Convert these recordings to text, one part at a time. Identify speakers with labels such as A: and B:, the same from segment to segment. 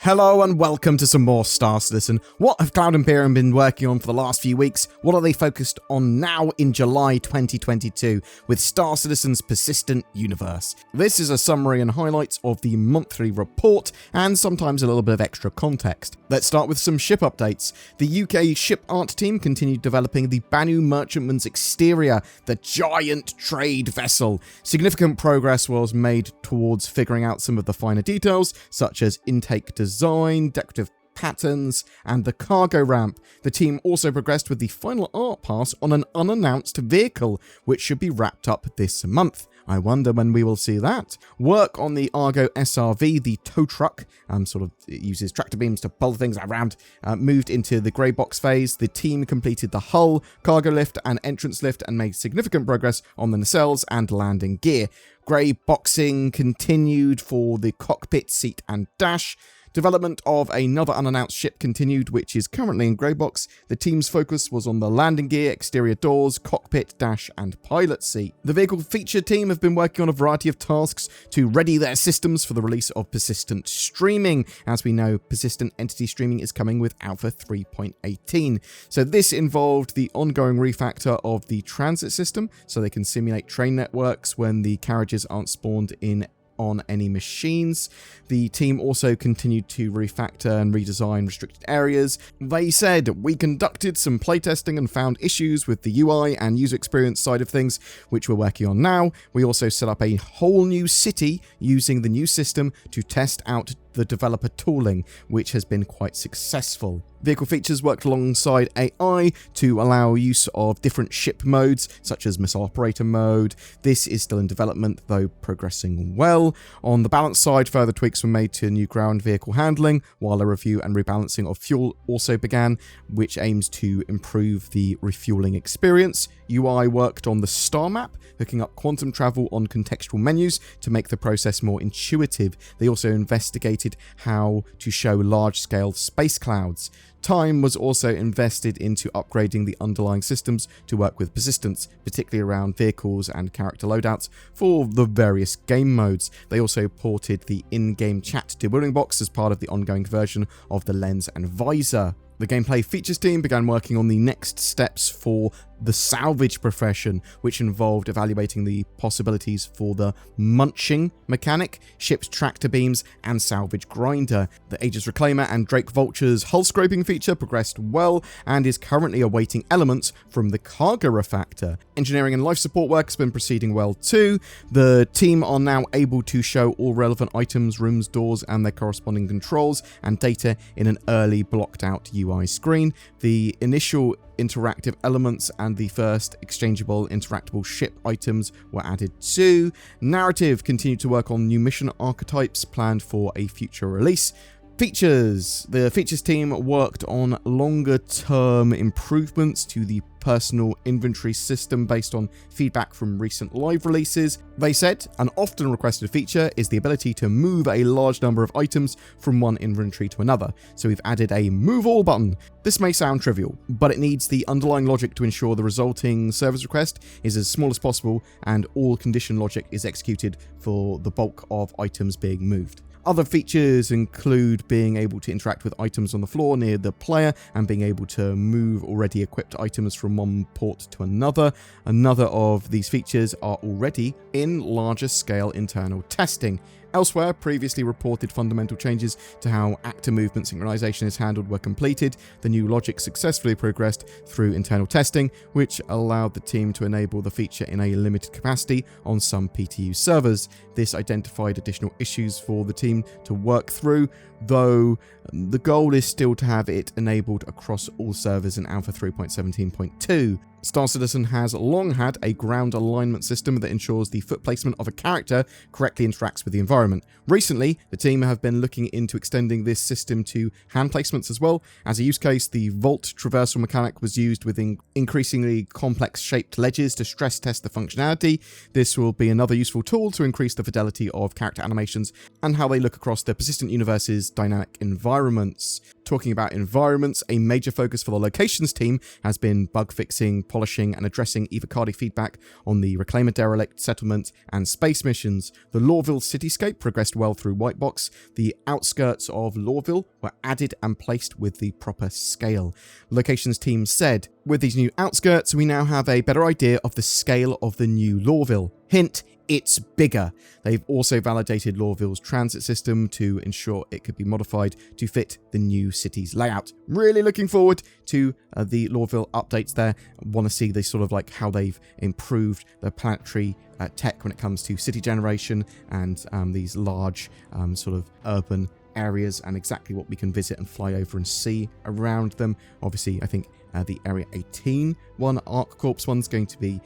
A: Hello and welcome to some more Star Citizen. What have Cloud Imperium been working on for the last few weeks? What are they focused on now in July 2022 with Star Citizen's persistent universe? This is a summary and highlights of the monthly report and sometimes a little bit of extra context. Let's start with some ship updates. The UK ship art team continued developing the Banu Merchantman's exterior, the giant trade vessel. Significant progress was made towards figuring out some of the finer details, such as intake design, decorative patterns, and the cargo ramp. The team also progressed with the final art pass on an unannounced vehicle, which should be wrapped up this month. I wonder when we will see that. Work on the Argo SRV, the tow truck, it uses tractor beams to pull things around, moved into the grey box phase. The team completed the hull, cargo lift, and entrance lift and made significant progress on the nacelles and landing gear. Grey boxing continued for the cockpit, seat, and dash. Development of another unannounced ship continued, which is currently in grey box. The team's focus was on the landing gear, exterior doors, cockpit, dash, and pilot seat. The vehicle feature team have been working on a variety of tasks to ready their systems for the release of persistent streaming. As we know, persistent entity streaming is coming with Alpha 3.18. So this involved the ongoing refactor of the transit system, so they can simulate train networks when the carriages aren't spawned in on any machines. The team also continued to refactor and redesign restricted areas. They said, "We conducted some playtesting and found issues with the UI and user experience side of things, which we're working on now. We also set up a whole new city using the new system to test out the developer tooling, which has been quite successful." Vehicle features worked alongside AI to allow use of different ship modes, such as missile operator mode. This is still in development, though progressing well. On the balance side, further tweaks were made to new ground vehicle handling, while a review and rebalancing of fuel also began, which aims to improve the refueling experience. UI worked on the star map, hooking up quantum travel on contextual menus to make the process more intuitive. They also investigated how to show large-scale space clouds. Time was also invested into upgrading the underlying systems to work with persistence, particularly around vehicles and character loadouts for the various game modes. They also ported the in-game chat to Building Box as part of the ongoing version of the lens and visor. The gameplay features team began working on the next steps for the salvage profession, which involved evaluating the possibilities for the munching mechanic, ship's tractor beams, and salvage grinder. The Aegis Reclaimer and Drake Vulture's hull scraping feature progressed well and is currently awaiting elements from the cargo refactor. Engineering and life support work has been proceeding well too. The team are now able to show all relevant items, rooms, doors, and their corresponding controls and data in an early blocked out UI screen. The initial interactive elements and the first exchangeable interactable ship items were added too. Narrative continued to work on new mission archetypes planned for a future release. Features. The features team worked on longer term improvements to the personal inventory system based on feedback from recent live releases. They said an often requested feature is the ability to move a large number of items from one inventory to another, so we've added a move all button. This may sound trivial, but it needs the underlying logic to ensure the resulting service request is as small as possible and all condition logic is executed for the bulk of items being moved. Other features include being able to interact with items on the floor near the player and being able to move already equipped items from one port to another. Another of these features are already in larger scale internal testing. Elsewhere, previously reported fundamental changes to how actor movement synchronization is handled were completed. The new logic successfully progressed through internal testing, which allowed the team to enable the feature in a limited capacity on some PTU servers. This identified additional issues for the team to work through, though the goal is still to have it enabled across all servers in Alpha 3.17.2. Star Citizen has long had a ground alignment system that ensures the foot placement of a character correctly interacts with the environment. Recently, the team have been looking into extending this system to hand placements as well. As a use case, the vault traversal mechanic was used with increasingly complex shaped ledges to stress test the functionality. This will be another useful tool to increase the fidelity of character animations and how they look across the persistent universe's dynamic environments. Talking about environments, a major focus for the locations team has been bug fixing, polishing, and addressing Evocati feedback on the Reclaimer Derelict, Settlement, and Space missions. The Lorville cityscape progressed well through Whitebox. The outskirts of Lorville were added and placed with the proper scale. Locations team said, with these new outskirts, we now have a better idea of the scale of the new Lorville. Hint, it's bigger. They've also validated Lorville's transit system to ensure it could be modified to fit the new city's layout. Really looking forward to the Lorville updates there. Want to see this sort of like how they've improved the planetary tech when it comes to city generation and these large sort of urban areas and exactly what we can visit and fly over and see around them. Obviously, I think the Area 18 one, ArcCorp's one's going to be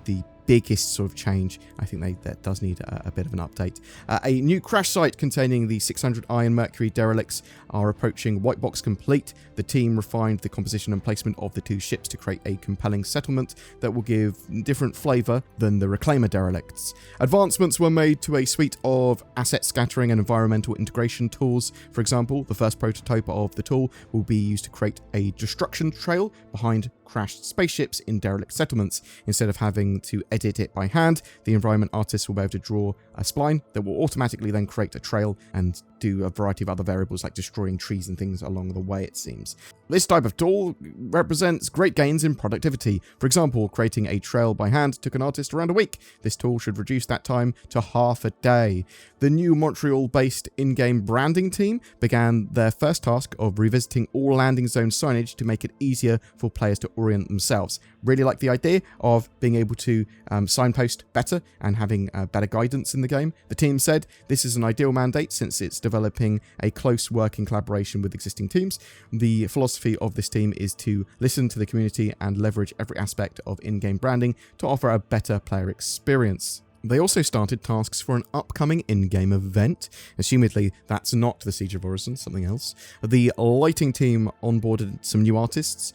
A: the biggest sort of change. I think that does need a bit of an update. A new crash site containing the 600 Iron Mercury derelicts are approaching Whitebox complete. The team refined the composition and placement of the two ships to create a compelling settlement that will give different flavour than the Reclaimer derelicts. Advancements were made to a suite of asset scattering and environmental integration tools. For example, the first prototype of the tool will be used to create a destruction trail behind crashed spaceships in derelict settlements. Instead of having to edit it by hand, the environment artists will be able to draw a spline that will automatically then create a trail and do a variety of other variables like destroying trees and things along the way, it seems. This type of tool represents great gains in productivity. For example, creating a trail by hand took an artist around a week. This tool should reduce that time to half a day. The new Montreal-based in-game branding team began their first task of revisiting all landing zone signage to make it easier for players to orient themselves. Really like the idea of being able to signpost better and having better guidance in the game. The team said this is an ideal mandate since it's developing a close working collaboration with existing teams. The philosophy of this team is to listen to the community and leverage every aspect of in-game branding to offer a better player experience. They also started tasks for an upcoming in-game event. Assumedly, that's not the Siege of Orison, something else. The lighting team onboarded some new artists,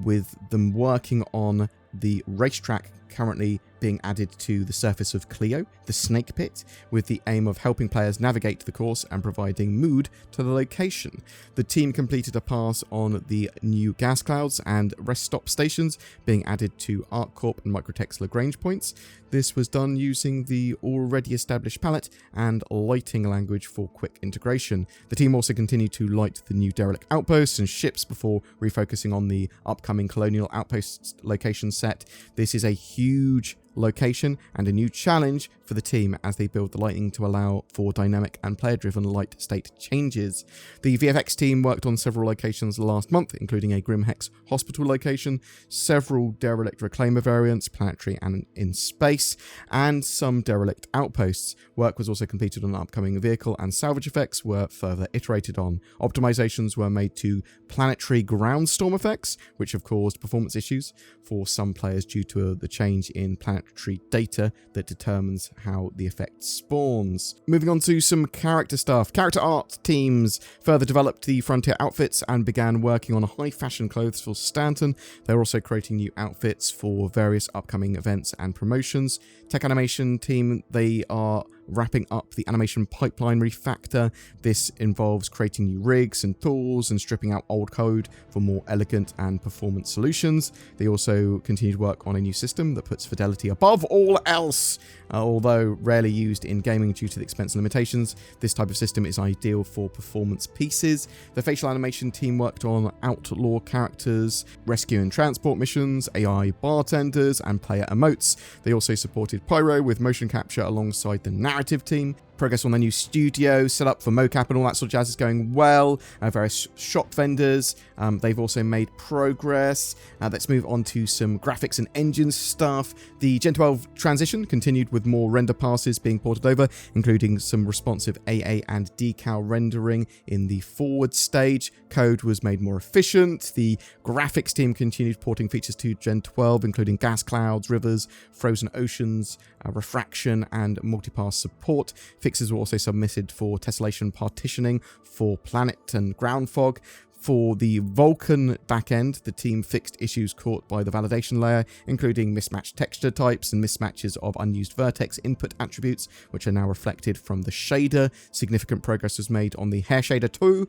A: with them working on the racetrack currently being added to the surface of Clio, the Snake Pit, with the aim of helping players navigate the course and providing mood to the location. The team completed a pass on the new gas clouds and rest stop stations being added to ArcCorp and Microtech's Lagrange points. This was done using the already established palette and lighting language for quick integration. The team also continued to light the new derelict outposts and ships before refocusing on the upcoming colonial outpost location set. This is a huge location and a new challenge for the team as they build the lighting to allow for dynamic and player-driven light state changes. The VFX team worked on several locations last month, including a Grimhex hospital location, several derelict reclaimer variants, planetary and in space, and some derelict outposts. Work was also completed on upcoming vehicle and salvage effects were further iterated on. Optimizations were made to planetary ground storm effects, which have caused performance issues for some players due to the change in planetary data that determines how the effect spawns. Moving on to some character stuff. Character art teams further developed the Frontier outfits and began working on high fashion clothes for Stanton. They're also creating new outfits for various upcoming events and promotions. Tech animation team, they are wrapping up the animation pipeline refactor. This involves creating new rigs and tools and stripping out old code for more elegant and performant solutions. They also continue to work on a new system that puts fidelity above all else. Although rarely used in gaming due to the expense limitations, this type of system is ideal for performance pieces. The facial animation team worked on outlaw characters, rescue and transport missions, AI bartenders, and player emotes. They also supported Pyro with motion capture alongside the narrative team. Progress on their new studio, set up for mocap and all that sort of jazz is going well. Various shop vendors, they've also made progress. Let's move on to some graphics and engine stuff. The Gen 12 transition continued with more render passes being ported over, including some responsive AA and decal rendering in the forward stage. Code was made more efficient. The graphics team continued porting features to Gen 12, including gas clouds, rivers, frozen oceans, refraction, and multipass support. Fixes were also submitted for tessellation partitioning for planet and ground fog. For the Vulkan backend, the team fixed issues caught by the validation layer, including mismatched texture types and mismatches of unused vertex input attributes, which are now reflected from the shader. Significant progress was made on the hair shader too,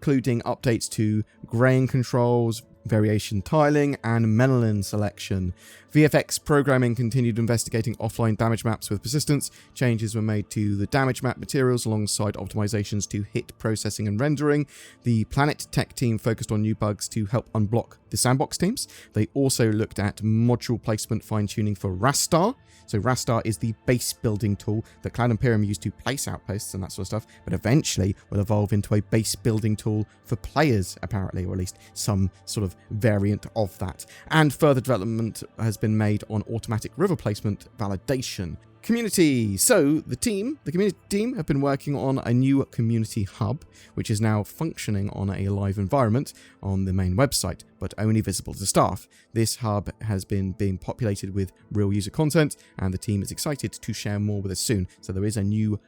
A: including updates to grain controls, variation tiling, and melanin selection. VFX programming continued investigating offline damage maps with persistence. Changes were made to the damage map materials alongside optimizations to hit processing and rendering. The Planet Tech team focused on new bugs to help unblock the sandbox teams. They also looked at module placement fine-tuning for Rastar. So Rastar is the base building tool that Cloud Imperium used to place outposts and that sort of stuff, but eventually will evolve into a base building tool for players, apparently, or at least some sort of variant of that. And further development has been made on automatic river placement validation. Community. So the community team have been working on a new community hub, which is now functioning on a live environment on the main website, but only visible to staff. This hub has been being populated with real user content, and the team is excited to share more with us soon. So there is a new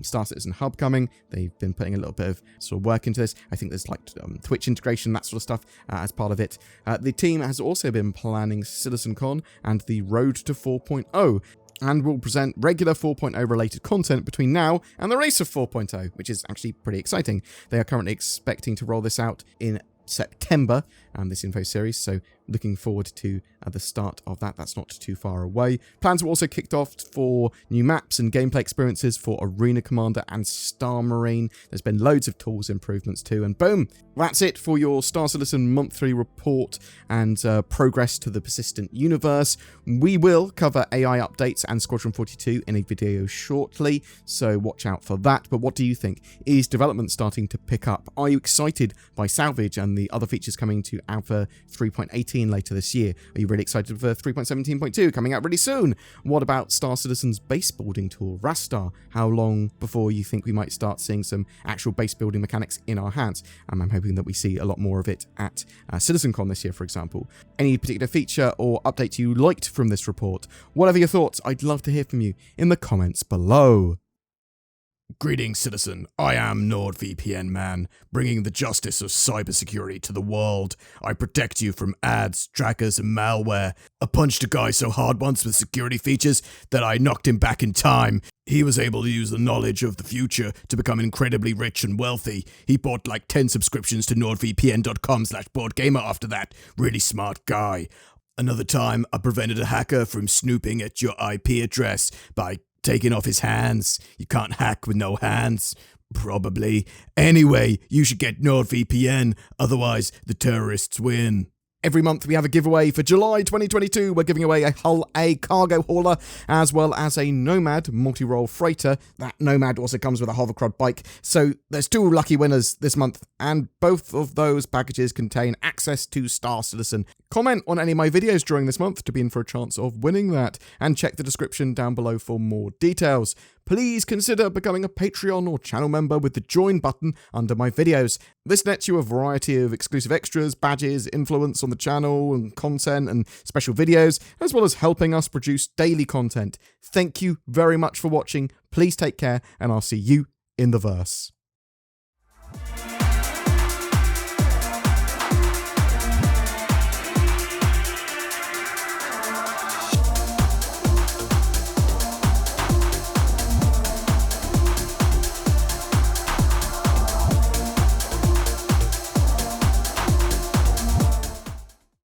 A: Star Citizen hub coming. They've been putting a little bit of sort of work into this. I think there's like Twitch integration, that sort of stuff as part of it. The team has also been planning CitizenCon and the Road to 4.0, and will present regular 4.0 related content between now and the race of 4.0, which is actually pretty exciting. They are currently expecting to roll this out in September, this info series, so looking forward to the start of that. That's not too far away. Plans were also kicked off for new maps and gameplay experiences for Arena Commander and Star Marine. There's been loads of tools improvements too, and boom, that's it for your Star Citizen monthly report and progress to the persistent universe. We will cover AI updates and Squadron 42 in a video shortly, so watch out for that. But what do you think? Is development starting to pick up? Are you excited by Salvage and the other features coming to Alpha 3.18 later this year? Are you really excited for 3.17.2 coming out really soon? What about Star Citizen's base building tool, Rastar? How long before you think we might start seeing some actual base building mechanics in our hands? I'm hoping that we see a lot more of it at CitizenCon this year, for example. Any particular feature or update you liked from this report? Whatever your thoughts, I'd love to hear from you in the comments below.
B: Greetings, citizen. I am NordVPN Man, bringing the justice of cybersecurity to the world. I protect you from ads, trackers, and malware. I punched a guy so hard once with security features that I knocked him back in time. He was able to use the knowledge of the future to become incredibly rich and wealthy. He bought like 10 subscriptions to nordvpn.com/BoredGamer after that. Really smart guy. Another time, I prevented a hacker from snooping at your IP address by taking off his hands. You can't hack with no hands. Probably. Anyway, you should get NordVPN, otherwise the terrorists win.
A: Every month we have a giveaway. For July 2022, we're giving away a Hull A cargo hauler, as well as a Nomad multi-role freighter. That Nomad also comes with a hovercraft bike. So there's 2 lucky winners this month, and both of those packages contain access to Star Citizen. Comment on any of my videos during this month to be in for a chance of winning that, and check the description down below for more details. Please consider becoming a Patreon or channel member with the join button under my videos. This nets you a variety of exclusive extras, badges, influence on the channel and content and special videos, as well as helping us produce daily content. Thank you very much for watching. Please take care, and I'll see you in the verse.